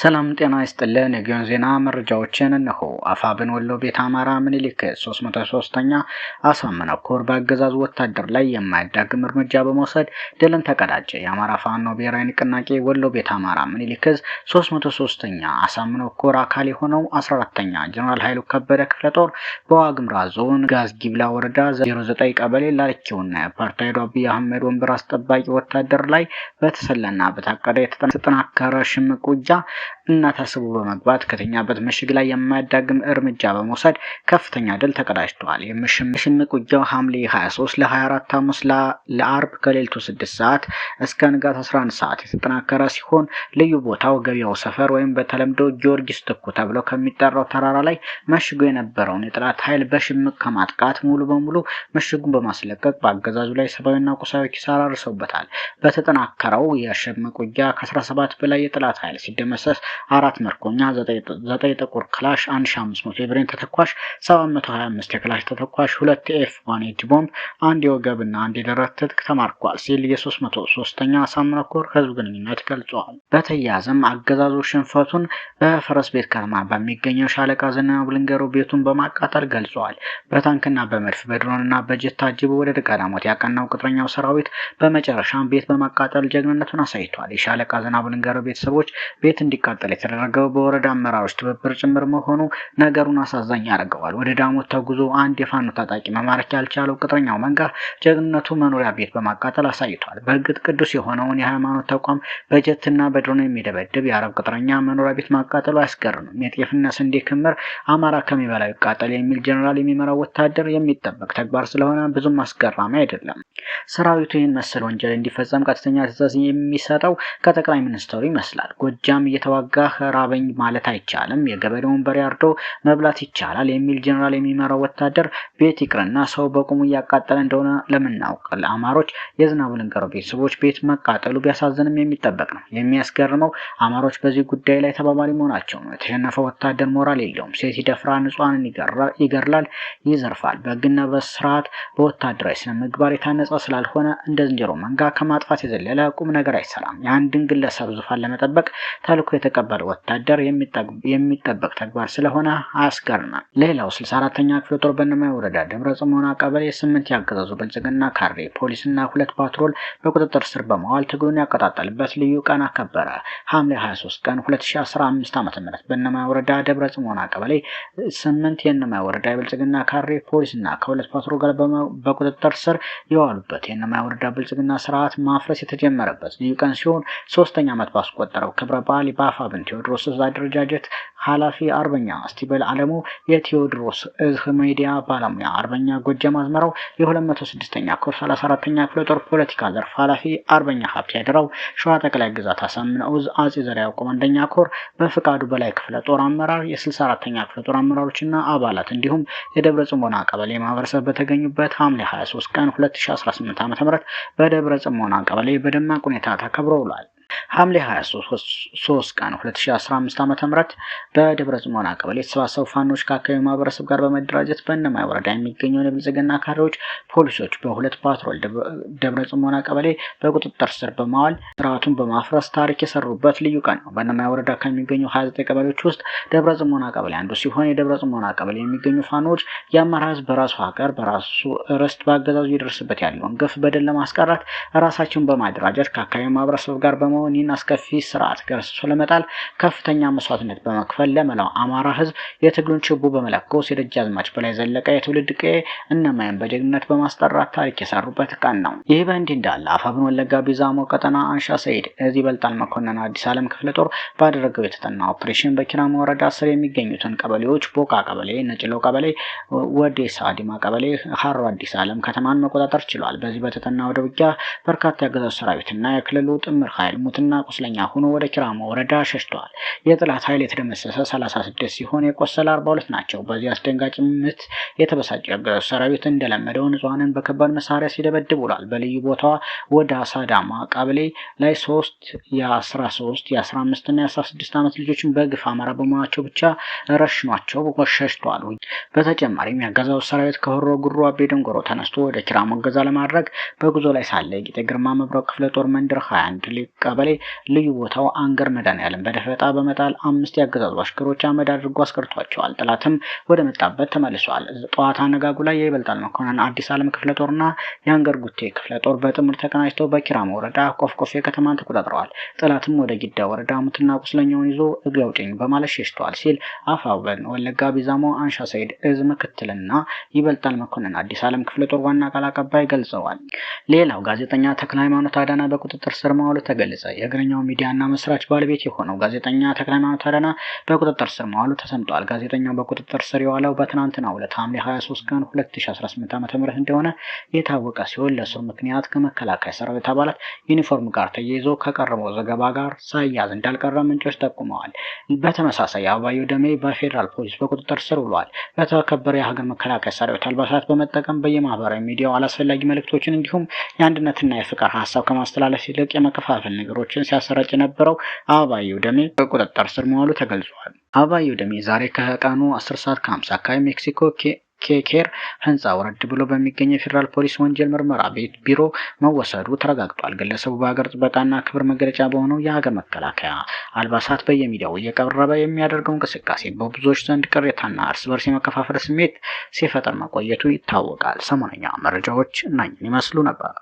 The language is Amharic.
ሰላም ጤና ይስጥልን። የጊዮን ዜና መረጃዎችን እነሆ። አፋብን ወሎ ቤት አማራ ምኒልክ 303ኛ አሳምነው ኮር በአገዛዙ ወታደር ላይ የማያዳግም እርምጃ በመውሰድ ድልን ተቀዳጀ። የአማራ ፋኖ ብሔራዊ ንቅናቄ ወሎ ቤት አማራ ምኒልክ 303ኛ አሳምነው ኮር አካል የሆነው 14ኛ ጀነራል ኃይሉ ከበደ ክፍለ ጦር በዋግምራ ዞን ጋዝጊብላ ወረዳ 09 ቀበሌ ላልኪውና የአፓርታይዱ አብይ አህመድ ወንበር አስጠባቂ ወታደር ላይ በተሰለና በታቀደ የተጠናከረ ሽምቅ ውጊያ እና ታስቦ በመግባት ከተኛበት ምሽግ ላይ የማያዳግም እርምጃ በመውሰድ ከፍተኛ ድል ተቀዳጅቷል። የሽምቅ ውጊያው ሐምሌ 23 ለ24 ሐሙስ ለአርብ ከሌሊቱ 6 ሰዓት እስከ ንጋት 11 ሰዓት የተጠናከረ ሲሆን ልዩ ቦታው ገበያው ሰፈር ወይም በተለምዶ ጊዮርጊስ ትኩ ተብሎ ከሚጠራው ተራራ ላይ መሽጎ የነበረውን የጠላት ኃይል በሽምቅ ከማጥቃት ሙሉ በሙሉ ምሽጉን በማስለቀቅ በአገዛዙ ላይ ሰብአዊና ቁሳዊ ኪሳራ አድርሰውበታል። በተጠናከረው የሽምቅ ውጊያ ከ17 በላይ የጠላት ኃይል ሲደመሰስ 4 ምርኮኛ 9 ጥቁር ክላሽ 1500 የብሬን ተተኳሽ 725 የክላሽ ተተኳሽ 2 F180 ቦምብ 1 የወገብና 1 የደረት ትጥቅ ተማርኳል ሲል የ303ኛ አሳምነው ኮር ህዝብ ግንኙነት ገልጿል። በተያያዘም አገዛዙ ሽንፈቱን በፈረስ ቤት ከተማ በሚገኘው ሻለቃ ዝናቡ ልንገሩ ቤቱን በማቃጠል ገልጿል። በታንክና በመድፍ በድሮንና በጀት ታጅቦ ወደ ደጋዳሞት ያቀናው ቅጥረኛው ሰራዊት በመጨረሻም ቤት በማቃጠል ጀግንነቱን አሳይቷል። የሻለቃ ዝናቡ ልንገሩ ቤተሰቦች ቤት እንዲቃጠል የተደረገው በወረዳ አመራሮች ትብብር ጭምር መሆኑ ነገሩን አሳዛኝ ያደርገዋል። ወደ ዳሞት ተጉዞ አንድ የፋኖ ታጣቂ መማረክ ያልቻለው ቅጥረኛው መንጋ ጀግንነቱ መኖሪያ ቤት በማቃጠል አሳይቷል። በእርግጥ ቅዱስ የሆነውን የሃይማኖት ተቋም በጀትና በድሮን የሚደበድብ የአረብ ቅጥረኛ መኖሪያ ቤት ማቃጠሉ አያስገርምም። የጤፍና ስንዴ ክምር አማራ ከሚበላው ይቃጠል የሚል ጀነራል የሚመራው ወታደር የሚጠበቅ ተግባር ስለሆነ ብዙም አስገራሚ አይደለም። ሰራዊቱ ይህን መሰል ወንጀል እንዲፈጸም ቀጥተኛ ትዕዛዝ የሚሰጠው ከጠቅላይ ሚኒስትሩ ይመስላል። ጎጃም እየተዋጋ ራበኝ ማለት አይቻልም፣ የገበሬውን በሬ አርዶ መብላት ይቻላል የሚል ጀነራል የሚመራው ወታደር ቤት ይቅርና ሰው በቁሙ እያቃጠለ እንደሆነ ለምናውቃል። አማሮች የዝናቡ ልንገሩ ቤተሰቦች ቤት መቃጠሉ ቢያሳዝንም የሚጠበቅ ነው። የሚያስገርመው አማሮች በዚህ ጉዳይ ላይ ተባባሪ መሆናቸው ነው። የተሸነፈው ወታደር ሞራል የለውም። ሴት ይደፍራል፣ ንጹሃንን ይገርላል፣ ይዘርፋል። በሕግና በስርዓት በወታደራዊ ስነ ምግባር የታነጸ ስላልሆነ እንደ ዝንጀሮ መንጋ ከማጥፋት የዘለለ ቁም ነገር አይሰራም። የአንድን ግለሰብ ዙፋን ለመጠበቅ ተልኮ የተቀበለ ወታደር የሚጠበቅ ተግባር ስለሆነ አያስገርምም። ሌላው 64ኛ ክፍለ ጦር በእነማይ ወረዳ ደብረ ጽሞና ቀበሌ 8 ያገዛዙ ብልጽግና ካሬ ፖሊስና 2 ፓትሮል በቁጥጥር ስር በመዋል ትግሉን ያቀጣጠልበት ልዩ ቀን አከበረ። ሐምሌ 23 ቀን 2015 ዓ.ም በእነማይ ወረዳ ደብረ ጽሞና ቀበሌ 8 የእነማይ ወረዳ ብልጽግና ካሬ ፖሊስና ከ2 ፓትሮል ጋር በቁጥጥር ስር የዋሉበት የእነማይ ወረዳ ብልጽግና ስርዓት ማፍረስ የተጀመረበት ልዩ ቀን ሲሆን 3ኛ ዓመት ባስቆጠረው ክብረ በዓል በአፋብን ቴዎድሮስ እዝ አደረጃጀት ኃላፊ አርበኛ እስቲበል አለሙ፣ የቴዎድሮስ እዝ ሚዲያ ባለሙያ አርበኛ ጎጃም አዝመራው፣ የ206ኛ ኮር 34ኛ ክፍለ ጦር ፖለቲካ ዘርፍ ኃላፊ አርበኛ ሀብት ያደራው፣ ሸዋ ጠቅላይ ግዛት አሳምነው እዝ አጼ ዘርዓ ያዕቆብ አንደኛ ኮር በፍቃዱ በላይ ክፍለ ጦር አመራር የ64ኛ ክፍለ ጦር አመራሮችና አባላት እንዲሁም የደብረ ጽሞና ቀበሌ ማህበረሰብ በተገኙበት ሐምሌ 23 ቀን 2018 ዓ.ም በደብረ ጽሞና ቀበሌ በደማቅ ሁኔታ ተከብሮ ውሏል። ሐምሌ 23 ቀን 2015 ዓ.ም በደብረ ጽሞና ቀበሌ የተሰባሰቡ ፋኖች ከአካባቢው ማህበረሰብ ጋር በመደራጀት በእነማይ ወረዳ የሚገኘውን የብልጽግና ካሬዎች ፖሊሶች በ2 ፓትሮል ደብረ ጽሞና ቀበሌ በቁጥጥር ስር በማዋል ስርዓቱን በማፍረስ ታሪክ የሰሩበት ልዩ ቀን ነው። በእነማይ ወረዳ ከሚገኙ 29 ቀበሌዎች ውስጥ ደብረ ጽሞና ቀበሌ አንዱ ሲሆን የደብረ ጽሞና ቀበሌ የሚገኙ ፋኖች የአማራ ህዝብ በራሱ ሀገር በራሱ ርስት በአገዛዙ ይደርስበት ያለውን ግፍ በደል ለማስቀረት ራሳቸውን በማደራጀት ከአካባቢው ማህበረሰብ ጋር ይህን አስከፊ ስርዓት ገርሶ ለመጣል ከፍተኛ መስዋዕትነት በመክፈል ለመላው አማራ ህዝብ የትግሉን ችቦ በመለኮስ የደጃዝማች በላይ ዘለቀ የትውልድ ቀዬ እነማይን በጀግንነት በማስጠራት ታሪክ የሰሩበት ቀን ነው። ይህ በእንዲህ እንዳለ አፋብን ወለጋ ቢዛሞ ቀጠና አንሻ ሰይድ እዚህ ይበልጣል መኮንን አዲስ ዓለም ክፍለ ጦር ባደረገው የተጠና ኦፕሬሽን በኪራም ወረዳ ስር የሚገኙትን ቀበሌዎች ቦቃ ቀበሌ፣ ነጭሎ ቀበሌ፣ ወዴሳ ዲማ ቀበሌ፣ ሀሮ አዲስ ዓለም ከተማን መቆጣጠር ችሏል። በዚህ በተጠና ወደ ውጊያ በርካታ ያገዛዙ ሰራዊትና የክልሉ ጥምር ኃይል ሙትና ቁስለኛ ሆኖ ወደ ኪራሞ ወረዳ ሸሽቷል። የጠላት ኃይል የተደመሰሰ 36 ሲሆን የቆሰለ 42 ናቸው። በዚህ አስደንጋጭ ምት የተበሳጨ ያገዛዙ ሰራዊት እንደለመደው ንጹሃንን በከባድ መሳሪያ ሲደበድብ ውሏል። በልዩ ቦታዋ ወደ አሳዳማ ቀበሌ ላይ 3 የ13 የ15 እና የ16 ዓመት ልጆችን በግፍ አማራ በመሆናቸው ብቻ ረሽኗቸው ሸሽቷል። በተጨማሪም ያገዛዙ ሰራዊት ከሆሮ ጉሩ አቤ ደንጎሮ ተነስቶ ወደ ኪራሞ ገዛ ለማድረግ በጉዞ ላይ ሳለ ጌጤ ግርማ መብረቅ ክፍለ ጦር መንደር 21 ሊቀበል ቀበሌ ልዩ ቦታው አንገር መድኃኔዓለም በደፈጣ በመጣል 5 ያገዛዙ አሽከሮች አመድ አድርጎ አስቀርቷቸዋል። ጠላትም ወደ መጣበት ተመልሷል። ጠዋት አነጋጉ ላይ የይበልጣል መኮንን አዲስ ዓለም ክፍለ ጦርና የአንገር ጉቴ ክፍለ ጦር በጥምር ተቀናጅተው በኪራም ወረዳ ቆፍቆፌ ከተማን ተቆጣጥረዋል። ጠላትም ወደ ጊዳ ወረዳ ሙትና ቁስለኛውን ይዞ እግሬ አውጭኝ በማለት ሸሽተዋል ሲል አፋብኃን ወለጋ ቢዛሞ አንሻ ሰይድ እዝ ምክትልና ይበልጣል መኮንን አዲስ ዓለም ክፍለ ጦር ዋና ቃል አቀባይ ገልጸዋል። ሌላው ጋዜጠኛ ተክለ ሃይማኖት አዳና በቁጥጥር ስር መዋሉ ተገለጸ። የእግረኛው ሚዲያና መስራች ባለቤት የሆነው ጋዜጠኛ ተክለ ሃይማኖት አዳና በቁጥጥር ስር መዋሉ ተሰምቷል። ጋዜጠኛው በቁጥጥር ስር የዋለው በትናንትናው ዕለት ሐምሌ 23 ቀን 2018 ዓ.ም እንደሆነ የታወቀ ሲሆን ለእስሩ ምክንያት ከመከላከያ ሰራዊት አባላት ዩኒፎርም ጋር ተያይዞ ከቀረበው ዘገባ ጋር ሳያዝ እንዳልቀረ ምንጮች ጠቁመዋል። በተመሳሳይ አበባየሁ ደሜ በፌዴራል ፖሊስ በቁጥጥር ስር ውሏል። በተከበረ የሀገር መከላከያ ሰራዊት አልባሳት በመጠቀም በየማህበራዊ ሚዲያው አላስፈላጊ መልእክቶችን እንዲሁም የአንድነትና የፍቅር ሀሳብ ከማስተላለፍ ይልቅ የመከፋፈል ነገሮችን ሲያሰራጭ የነበረው አበባየሁ ደሜ በቁጥጥር ስር መዋሉ ተገልጿል። አበባየሁ ደሜ ዛሬ ከቀኑ 10:50 አካባቢ ሜክሲኮ ኬኬር ህንፃ ወረድ ብሎ በሚገኝ የፌዴራል ፖሊስ ወንጀል ምርመራ ቢሮ መወሰዱ ተረጋግጧል። ግለሰቡ በሀገር ጥበቃና ክብር መገለጫ በሆነው የሀገር መከላከያ አልባሳት በየሚዲያው እየቀረበ የሚያደርገው እንቅስቃሴ በብዙዎች ዘንድ ቅሬታና እርስ በርስ የመከፋፈል ስሜት ሲፈጠር መቆየቱ ይታወቃል። ሰሞነኛ መረጃዎች እነኝን ይመስሉ ነበር።